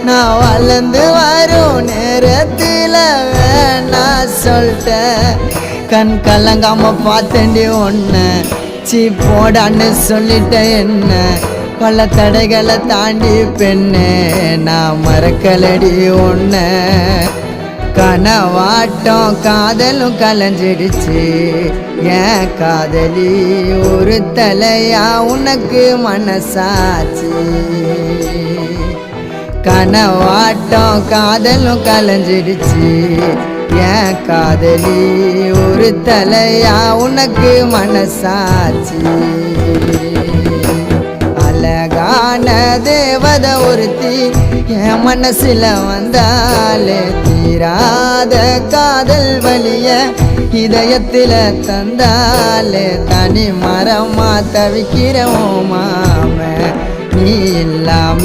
நான் வளர்ந்து வரும் நேரத்தில் வேணா சொல்லிட்டேன் கண் கலங்காம பார்த்தேன்டி ஒன்று சீ போடான்னு சொல்லிட்டேன் என்ன பல தடைகளை தாண்டி பெண்ணே நான் மறக்கலடி ஒன்று கனவாட்டம் காதலும் கலைஞ்சிடுச்சு ஏன் காதலி ஒரு தலையா உனக்கு மனசாச்சு கனவாட்டம் காதலும் கலைஞ்சிடுச்சு ஏன் காதலி ஒரு தலையா உனக்கு மனசாச்சு அழகான தேவதை ஒருத்தி என் மனசுல வந்தாலே தீராத காதல் வலிய இதயத்துல தந்தாலே தனி மரமா தவிக்கிறோம் மாம நீ இல்லாம